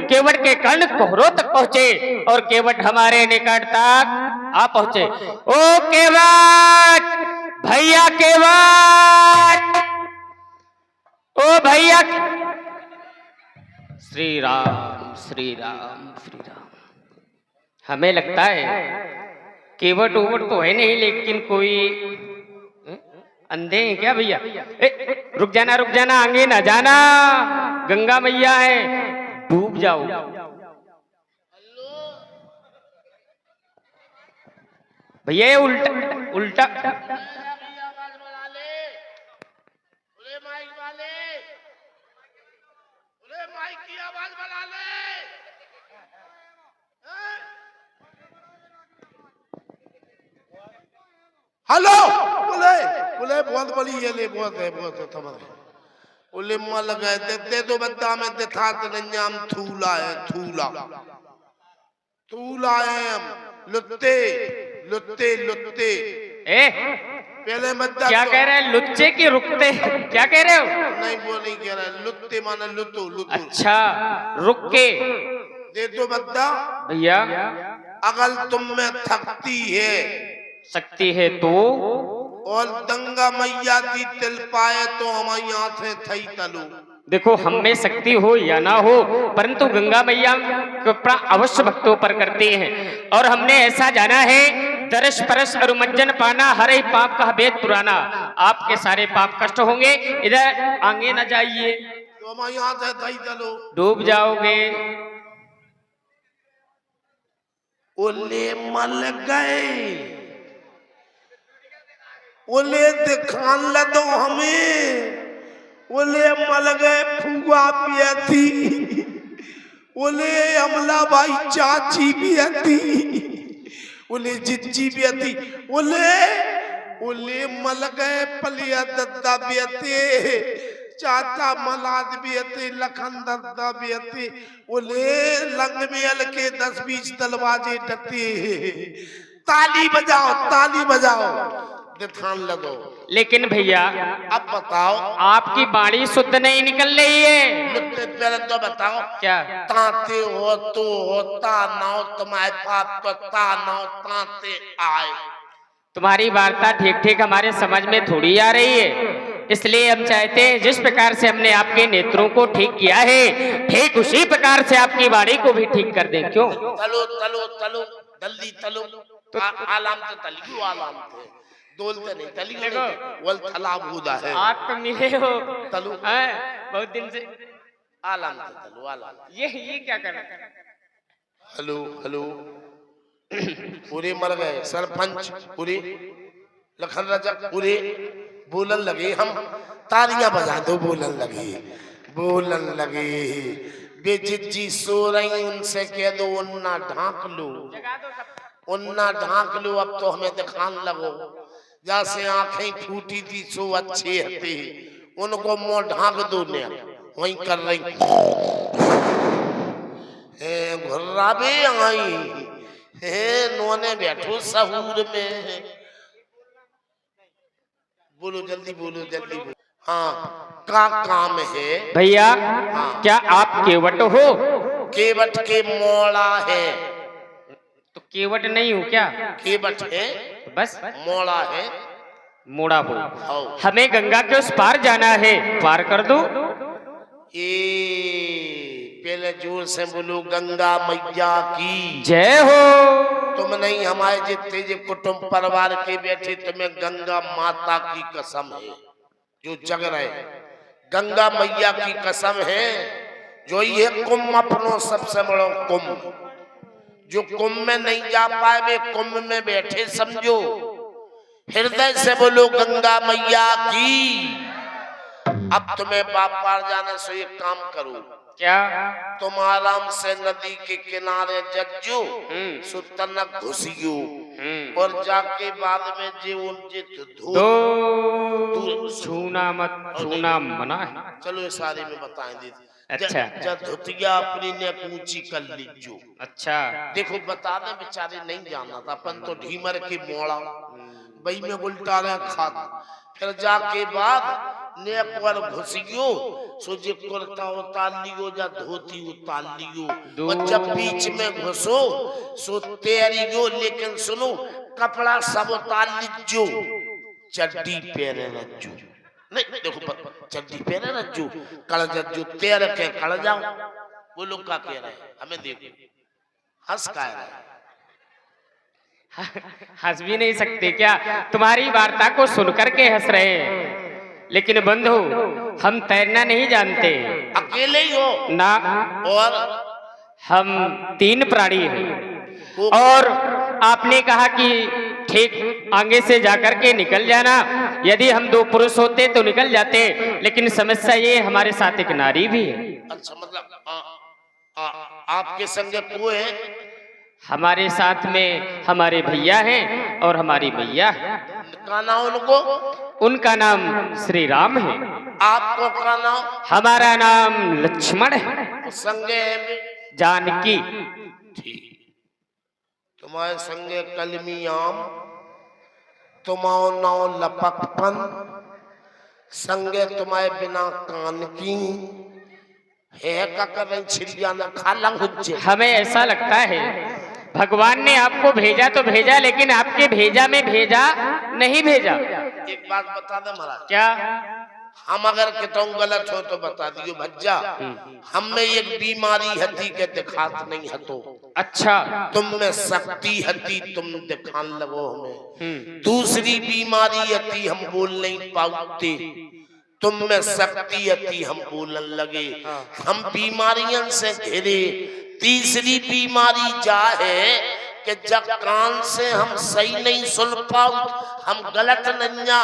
केवट के कर्ण कोहरों तक पहुंचे और केवट हमारे निकट तक आ पहुंचे। ओ केवट, भैया केवट, ओ भैया। श्री राम श्री राम श्री राम। हमें लगता है केवट ओवट तो है नहीं, लेकिन कोई अंधे हैं क्या भैया? रुक जाना, आगे ना जाना, गंगा मैया है, डूब जाओ। भैया ये उल्टा उल्टा। माइक की आवाज बढ़ा ले। हेलो बोले बोले बहुत बड़ी ये ले बहुत है तुम्हारे बोले मल गए देते तो बद्दा में दिखा तरंजाम थूला है थूला है हम लुत्ते लुत्ते लुत्ते। पहले बद्दा क्या कह रहे हैं? लुच्चे की रुकते क्या कह रहे हो? नहीं वो नहीं कह रहा, लुत्ते माने लुतु लुतु। अच्छा रुक के दे दो बद्दा भैया। अगर तुम में शक्ति है तो और गंगा मैया की तिल पाए तो हमारी आंखें थई तलो। देखो हम में शक्ति हो या ना हो, परंतु गंगा मैया कृपा अवश्य भक्तों पर करती हैं। और हमने ऐसा जाना है, दर्श परस अरुमज्जन पाना, हर ही पाप का भेद पुराना। आपके सारे पाप कष्ट होंगे, इधर आगे न जाइए तो हमारी आंखें थई तलो, डूब जाओगे। ओले मल गए, ओले दिखान लदो हमें, ओले मल गए फुआ पियती, ओले अमला भाई चाची पियती, ओले जिज्जी पियती, ओले ओले मल गए पलिया दद्दा पियते, चाचा मलाद पियते, लखन दद्दा पियते, ओले लंग में के 10-20 दरवाजे डटे। ताली बजाओ ध्यान लगो। लेकिन भैया अब बताओ, आपकी बाणी शुद्ध नहीं निकल रही है। पहले तो बताओ क्या ताते हो तो होता ना हो, तुम्हारे पाप तो ता ना हो ताते आए। तुम्हारी वार्ता ठीक ठीक हमारे समझ में थोड़ी आ रही है, इसलिए हम चाहते हैं जिस प्रकार से हमने आपके नेत्रों को ठीक किया है, ठीक उसी प्रकार से आपकी वाणी को भी ठीक कर दें। क्यों? तलो तलो तलो जल्दी तलो तो आलाम तो तली आलाम थे दोलते नहीं तली नहीं वल थलाब हुदा है। आप तो मिले हो तलो बहुत दिन से। आलाम तो तलो आलाम। ये क्या कर रहे? हेलो हेलो पूरे मर गए, सरपंच पूरे, लखन रजक पूरे बोलन लगे, हम तालियां बजा दो बोलन लगे बेजिज्जी सो रही, उनसे कह दो उन्ना ढांक लो, अब तो हमें दिखान लगो। जैसे आंखें फूटी थी सो अच्छे हते, उनको मुंह ढांक दो ने वही कर रही घुर्राबे आई है नोने बैठो सहूर में। बोलो जल्दी बोलो। हाँ का काम है भैया? हाँ। क्या आप केवट हो? केवट के मोड़ा है। तो केवट नहीं हो क्या? केवट है बस मोड़ा है, मोड़ा हो। हमें गंगा के उस पार जाना है, पार कर दो। पहले जोर से बोलो गंगा मैया की जय हो। तुम नहीं हमारे जितने जो कुटुंब परिवार के बैठे, तुम्हें गंगा माता की कसम है जो जग रहे, गंगा मैया की कसम है जो ये कुंभ अपनो सबसे बड़ो कुंभ, जो कुंभ में नहीं जा पाए वे कुंभ में बैठे समझो। हृदय से बोलो गंगा मैया की। अब तुम्हें बाप पार जाने से एक काम करो, क्या? तुम आराम से नदी के किनारे जज्जो सुतनक घुसियो और जाके बाद में जो उनजित दो छूना मत, छूना मना है। चलो ये सारे में बताएं दीदी। अच्छा जब धुतिया अपनी ने ऊंची कर लीजो। अच्छा देखो बता दे बेचारे नहीं जाना था, अपन तो ढीमर के मोड़ा बई में उल्टा रहे खात, फिर जाके बाद ने पर घुसियो सो जे कुर्ता उतार लियो या धोती उतार लियो और जब बीच में घुसो सो तैयारियो, लेकिन सुनो कपड़ा सब उतार लीजो, चड्डी पहने रज्जू नहीं, देखो चड्डी पहने रज्जू कल जो तैयार के कल जाओ। वो लोग क्या कह रहे हैं हमें देखो, हंस का रहे हैं। हंस भी नहीं सकते क्या? तुम्हारी वार्ता को सुनकर के हंस रहे हैं, लेकिन बंधु हम तैरना नहीं जानते। अकेले ही हो ना, और हम 3 प्राणी हैं। और आपने कहा कि ठीक आगे से जाकर के निकल जाना, यदि हम 2 पुरुष होते तो निकल जाते, लेकिन समस्या ये हमारे साथ एक नारी भी है। अच्छा, मतलब आपके संग को है? हमारे साथ में हमारे भैया हैं और हमारी मैया है। का नाम उनको? उनका नाम श्री राम है। आपको का नाम? हमारा नाम लक्ष्मण है। संगे जानकी। ठीक, तुम्हारे संगे कलमियाम, तुम्हारो नाम लपकपन, संगे तुम्हारे बिना कान की है का कर छिड़िया न खाला हुज्जे। हमें ऐसा लगता है भगवान ने आपको भेजा तो भेजा, लेकिन आपके भेजा में भेजा नहीं भेजा। एक बात बता दे महाराज। क्या? हम अगर कहता गलत हो तो बता दियो भज्जा। हम में एक बीमारी हती के दिखात नहीं हतो। अच्छा, तुम में शक्ति हती, तुम दिखान लगो हमें। दूसरी बीमारी हती, हम बोल नहीं पाते, तुम में शक्ति हती, हम बोलन लगे। हम बीमारियों से घिरे। तीसरी बीमारी जा है कि जब कान से हम सही नहीं सुन पाओ, हम गलत नन्या,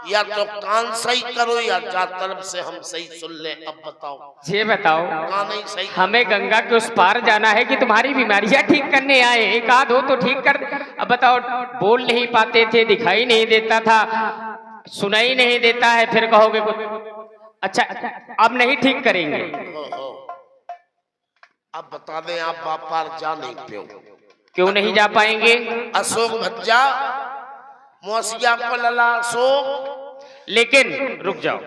या तो कान सही करो या जा तरफ से हम सही सुन ले। अब बताओ, ये बताओ, कान नहीं सही। हमें गंगा के उस पार जाना है कि तुम्हारी बीमारियां ठीक करने आए? एक आध हो तो ठीक कर। अब बताओ, बोल नहीं पाते थे, दिखाई नहीं देता था, सुनाई नहीं देता है, फिर कहोगे कुछ। अच्छा, अब नहीं ठीक करेंगे। अब बता दें, आप बापार जा नहीं पियो। क्यों नहीं जा पाएंगे? अशोक भज्जा मोसिया को लला अशोक। लेकिन रुक जाओ,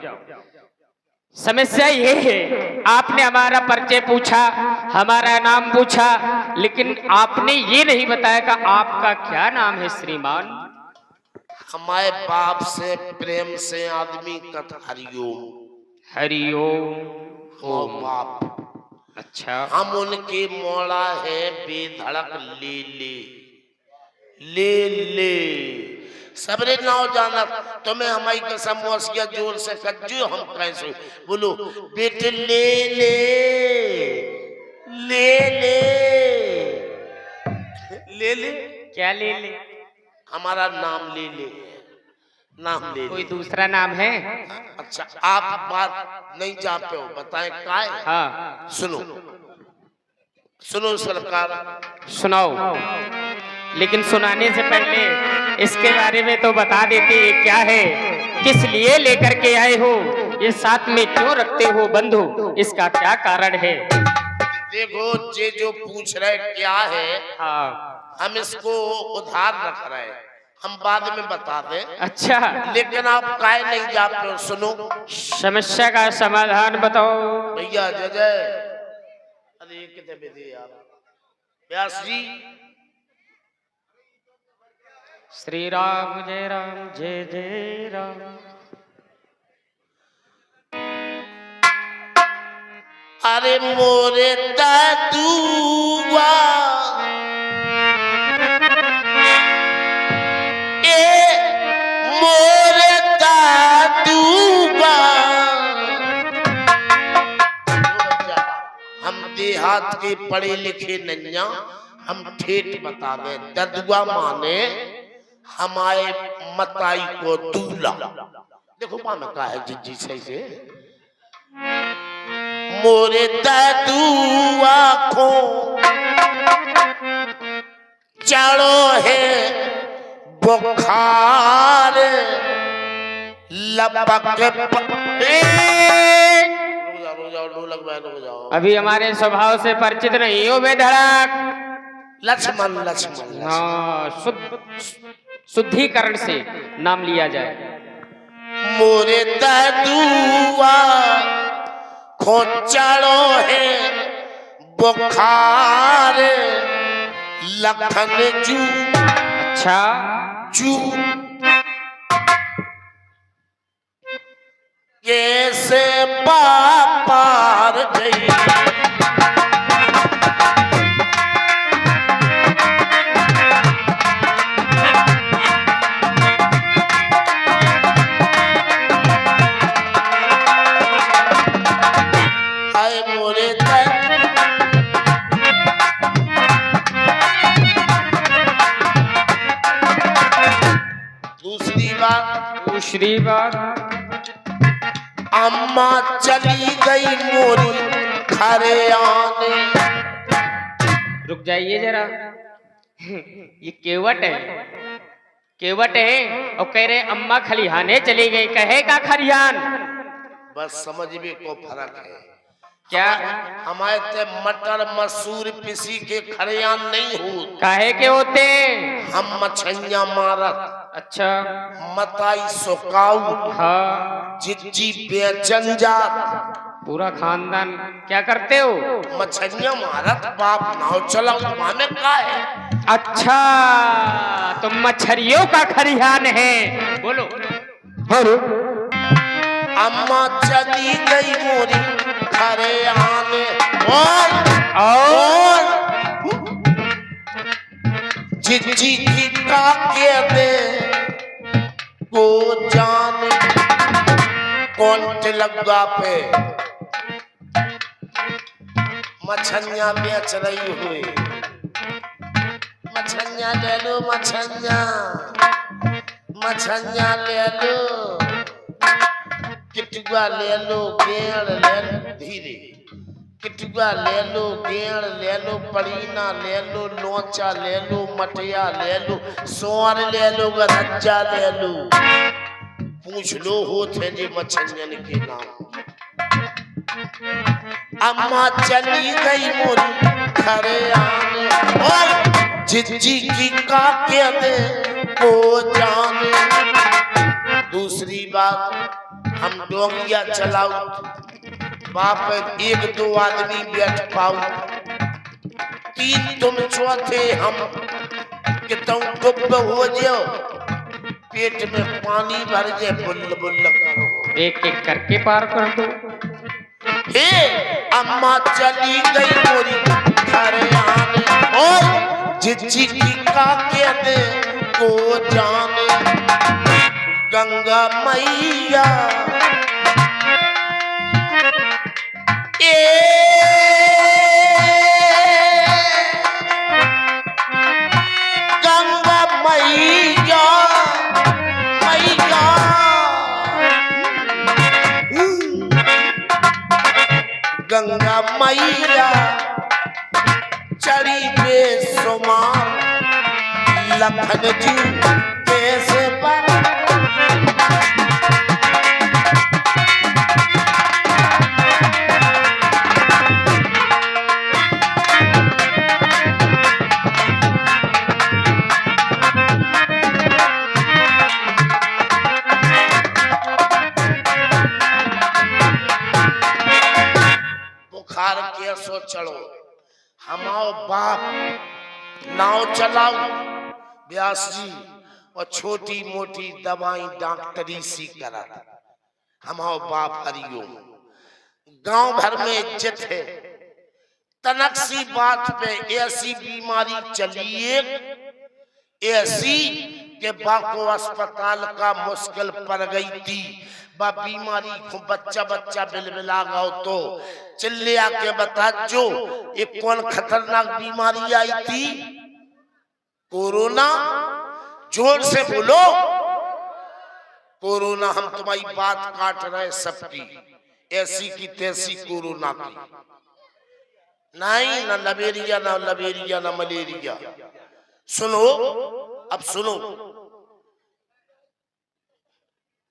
समस्या ये है, आपने हमारा परिचय पूछा, हमारा नाम पूछा, लेकिन आपने ये नहीं बताया कि आपका क्या नाम है श्रीमान। हमारे बाप से प्रेम से आदमी कथ हरिओम। हरिओम। ओ बाप। अच्छा, हम उनके मोड़ा है बेधड़क ले ले ले ले। सबरे नाव जाना तुम्हें हमारी कसम मोसिया जोर से कज्जू। हम कैसे बोलो बेटे ले ले ले ले ले ले। क्या ले ले? हमारा नाम ले ले, नाम ले ले। कोई दूसरा नाम है? अच्छा, आप बात नहीं जा पे हो, बताएं काय? हाँ, सुनो सुनो सरकार, सुनाओ। लेकिन सुनाने से पहले इसके बारे में तो बता देते, ये क्या है, किस लिए लेकर के आए हो, ये साथ में क्यों रखते हो बंधु, इसका क्या कारण है? देखो, ये जो पूछ रहे क्या है, हाँ, हम इसको उधार रख रहे हैं, हम बाद में बता दें। अच्छा, लेकिन आप काय नहीं जा पे हो? सुनो, समस्या का समाधान बताओ भैया। जय जय। अरे कितने बेदे यार, व्यास जी। श्री राम जय राम जय जय राम। अरे मोरे दादुआ मोरे दादुआ। हम देहात के पढ़े लिखे नन्या, हम ठेठ बता दें। ददुआ माने हमारे मताई को दूल्हा। देखो माँ में कहा है जी सही से। मोरे दादू आँखों चढ़ो है बुखार लपक। रुक जाओ। अभी हमारे स्वभाव से परिचित नहीं हो बेधड़क। लक्ष्मण लक्ष्मण। हाँ, शुद्धिकरण से नाम लिया जाए। मोरे दुआ खोचड़ो है बुखार लखन जू अच्छा जू कैसे पार गई आए मोरे दूसरी बात अम्मा चली गई मोरी खरे आने। रुक जाइए जरा। ये केवट है, केवट है और कह रहे अम्मा खलिहाने चली गई, कहेगा खलिहान। बस समझ में को फर्क है क्या? हमारे ते मटर मसूर पिसी के खरियान नहीं हो, काहे के होते? हम मछैया मारत। अच्छा मताई सुकाऊ हाँ, जिज्जी बेचन जात पूरा खानदान क्या करते हो? मछैया मारत बाप नाव चला माने का है। अच्छा तुम मछरियों का खलिहान है, बोलो बोलो। अम्मा चली गई मोरी खरे आने और जिज्जी की काके दे को जाने कौन लगा पे मछलियां बेच रही हुई। मछलियां ले लो, मछलियां ले लो, किटुआ ले लो, गेड़ ले लो, धीरे किटुआ ले लो, गेड़ ले लो, परीना ले लो, लोचा ले लो, मटिया ले लो, सोर ले लो, गरज्जा ले लो। पूछ लो होते जी मछलियन के नाम। अम्मा चली गई मोरी खरे आने और जिज्जी की काके दे को जाने। दूसरी बात हम डोंगिया चलाऊ, बाप एक दो आदमी बैठ पाऊ, तीन तुम चौथे हम कि तुम डुब हो जाओ, पेट में पानी भर जाए, बुल बुल करो, एक एक करके पार कर दो। हे अम्मा चली गई मोरी खरे आने और जिज्जी की काके दे को जाने। गंगा मैया गंगा मैया मैया गंगा मैया चढ़ी बेसुमार लखन जी कैसे पर बुखार के सो चढ़ो, हमाओ बाप नाव चलाओ व्यास जी और छोटी मोटी दवाई डॉक्टरी सी करा। हमाओ बाप हरिओम। गांव भर में इज्जत है, तनक सी बात पे ऐसी बीमारी चलिए ऐसी के बाको अस्पताल का मुश्किल पड़ गई थी। बा बीमारी को बच्चा बच्चा बिलबिला गाओ तो चिल्ले आके बता जो ये कौन खतरनाक बीमारी आई थी? कोरोना। जोर से बोलो कोरोना। हम तुम्हारी बात काट रहे सबकी, ऐसी की तैसी कोरोना की नहीं, ना लबेरिया ना लबेरिया ना मलेरिया। सुनो अब सुनो,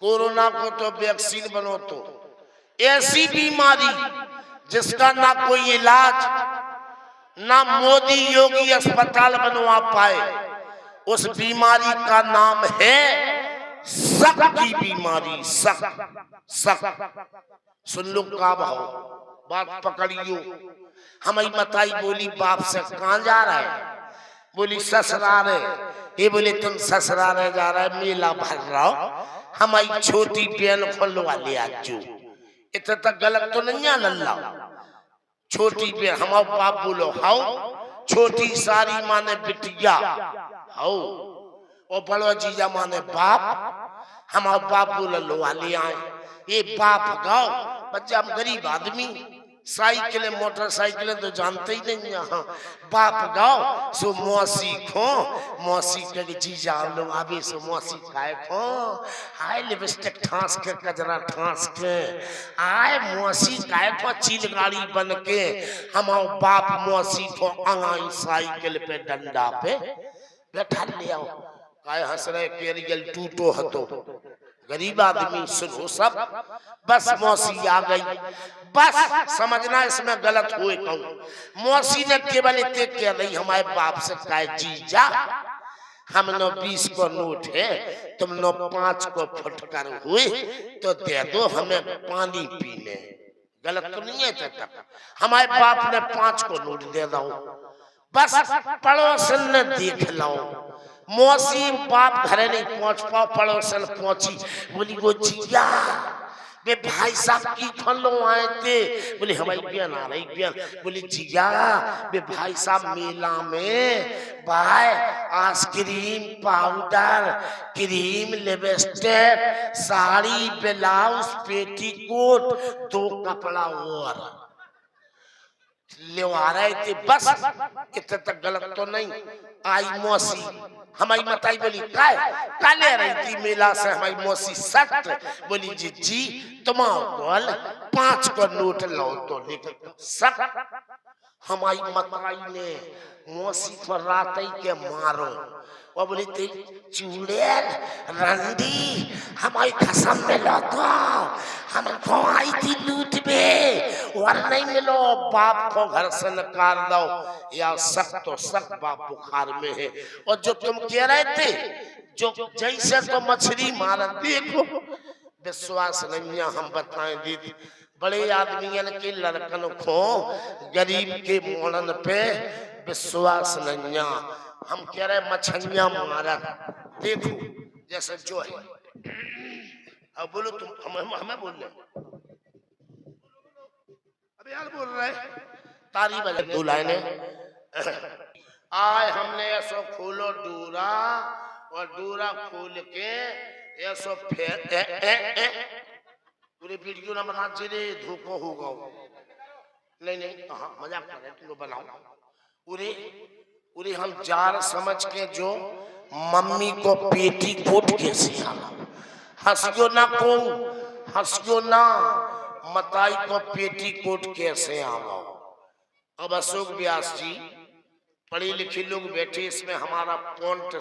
कोरोना को तो वैक्सीन बनो, तो ऐसी बीमारी जिसका ना कोई इलाज, ना मोदी योगी अस्पताल बनवा पाए, उस बीमारी का नाम है शक की बीमारी, शक सुन लो का भाव, बात पकड़ियो। हमारी मताई बोली बाप से कहाँ जा रहा है? बोली ससुराल है। ये बोले तुम ससुराल जा रहा है, मेला भर रहा हो, हमारी छोटी बहन खोलवा ले आजू। इतना तक गलत तो नहीं है नल्ला। छोटी बहन हमारा बाप बोलो हाउ, छोटी सारी माने बिटिया हाउ, और बड़ो जीजा माने बाप। हमारा बाप बोलो लो ले आए। ये बाप गाओ बच्चा, हम गरीब आदमी, साइकिल मोटरसाइकिल तो जानते ही नहीं। यहाँ बाप गाओ सो मौसी खो, मौसी के जीजा लोग आवे सो मौसी खाए खो, आए लिपस्टिक ठांस के कजरा ठांस के आए मौसी खाए खो, चील गाड़ी बन के हमारा बाप मौसी को अंगाई साइकिल पे डंडा पे बैठा ले आओ। काय हंस रहे, केरियल टूटो हतो, गरीब आदमी सुनो सब। बस मौसी आ गई, बस समझना इसमें गलत हुए कहूं। मौसी ने केवल इतने कह रही हमारे बाप से कहा जीजा हम नो 20 को नोट है, तुम नो 5 को फुटकर हुए तो दे दो हमें पानी पीने। गलत तो नहीं है तक। हमारे बाप ने 5 को नोट दे दो, बस पड़ोसन ने देख लो। मौसी बाप घरे नहीं पहुंच पाओ, पड़ोसन पहुंची, बोली वो जीजा वे भाई साहब की खोलो आए थे। बोले हमारी बहन आ रही बहन। बोली जीजा वे भाई साहब मेला में भाई ice cream, powder, cream, lipstick, sari, blouse, petticoat, 2 कपड़ा और ले आ रहे थे। बस इतने तक गलत तो नहीं। आई मौसी, हमारी मताई बोली काय ले रही थी मेला से हमारी मौसी सख्त। बोली जी तुम्हारा 5 को नोट लो तो लेकर सख्त। हमारी मताई ने मौसी को रात ही के मारो, वो बोली थी चूड़ेल रंडी हमारी कसम में लो तो हमको आई थी लूट में, और नहीं मिलो बाप को घर से निकाल दो, या सख्त तो सख्त बाप बुखार में है। और जो तुम कह रहे थे जो जैसे तो मछली मारा, देखो विश्वास नहीं है हम बताएं दीदी, बड़े आदमियन के लड़कन को गरीब के मोड़न पे विश्वास नहीं है। हम कह रहे मछलियां मारा, देखो जैसे जो है। अब बोलो तुम, हमें बोल रहे अबे यार बोल रहे तारी बजे बुलाए ने आए हमने ऐसो खोलो डूरा, और डूरा खोल के ऐसो फेर पूरी वीडियो ना बना जे धोखो होगा। नहीं हाँ मजाक कर रहे तुम बनाओ। पूरे हम जार समझ के जो मम्मी को पेटी कोट कैसे आना, हंसियो ना को हंसियो ना, मताई को पेटी कोट कैसे आना। अब अशोक व्यास जी पढ़े लिखे लोग बैठे, इसमें हमारा पॉइंट